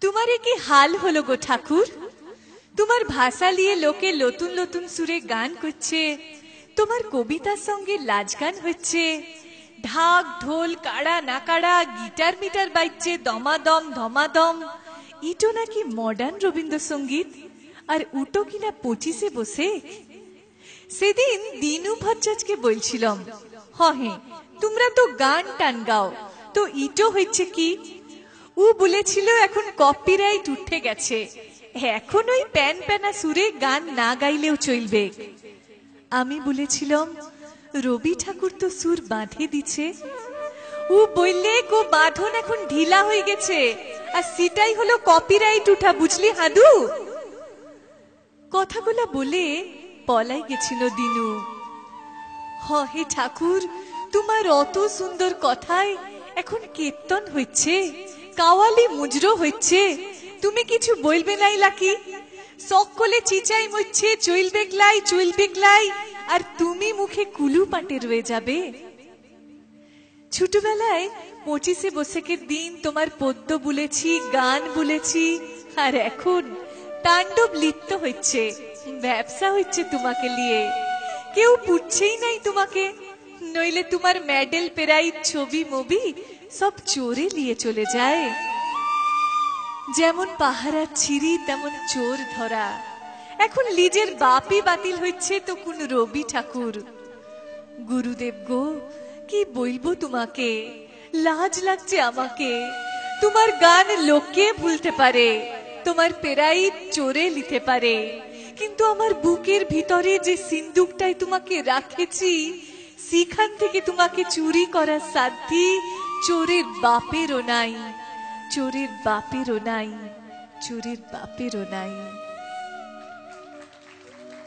तुम्हारे की हाल हलो गो ठाकुर। तुम्हार भाषा लिए लोके नतून नतून सुरे गान करछे, तुम्हार कवितार संगे लाज गान हच्छे, ढाक ढोल काड़ा नाकाड़ा गिटार मिटार बाजছে दमादम धमादम। इटो नाकि मडार्न रवींद्रसंगीत और उटो किना 25 बसे। सेदिन दिनू भट्टाचार्यके बोलछिलाम, হে তোমরা তো গান টান গাও, তো ইটো হচ্ছে কি? ও বলেছিল এখন কপিরাইট উঠে গেছে, এখন ওই প্যান প্যানা সুরে গান না গাইলেও চলবে। আমি বলেছিলাম রবি ঠাকুর তো সুর বাঁধে দিছে। ও বললে গো বাঁধন এখন ঢিলা হয়ে গেছে, আর সেটাই হলো কপিরাইট উঠা, বুঝলি হাদু? কথাগুলা বলে পলাই গেছিল দিনু। হে ঠাকুর, তোমার অত সুন্দর কথায় এখন কীর্তন হচ্ছে, কাওয়ালি মুজরো হচ্ছে, তুমি কিছু বলবে নাই লাকি? সকলে চিচাই মরছে চইলবে গলাই, আর তুমি মুখে কুলু পাটে রয়ে যাবে। ছোটবেলায় 25 বৈশাখের দিন তোমার পদ্য বলেছি, গান বলেছি, আর এখন তাণ্ডব লিপ্ত হচ্ছে, ব্যবসা হচ্ছে তোমাকে নিয়ে। কেউ পুছছেই নাই তোমাকে, নইলে তোমার মেডেল প্রাইজ ছবি মুভি সব চোরে নিয়ে চলে যায়। যেমন পাহারা ছিরি তেমন চোর ধরা। এখন লিজের বাপই বাতিল হচ্ছে তো কোন রবি ঠাকুর। গুরুদেব গো, কি বলবো তোমাকে, লাজ লাগছে আমাকে। তোমার গান লোকে ভুলতে পারে, তোমার প্রাইজ চোরে নিতে পারে, কিন্তু আমার বুকের ভিতরে যে সিন্দুকটাই তোমাকে রাখেছি, সেখান থেকে তোমাকে চুরি করার সাধ্যি চোরের বাপেরও নাই, চোরের বাপেরও নাই, চোরের বাপেরও নাই।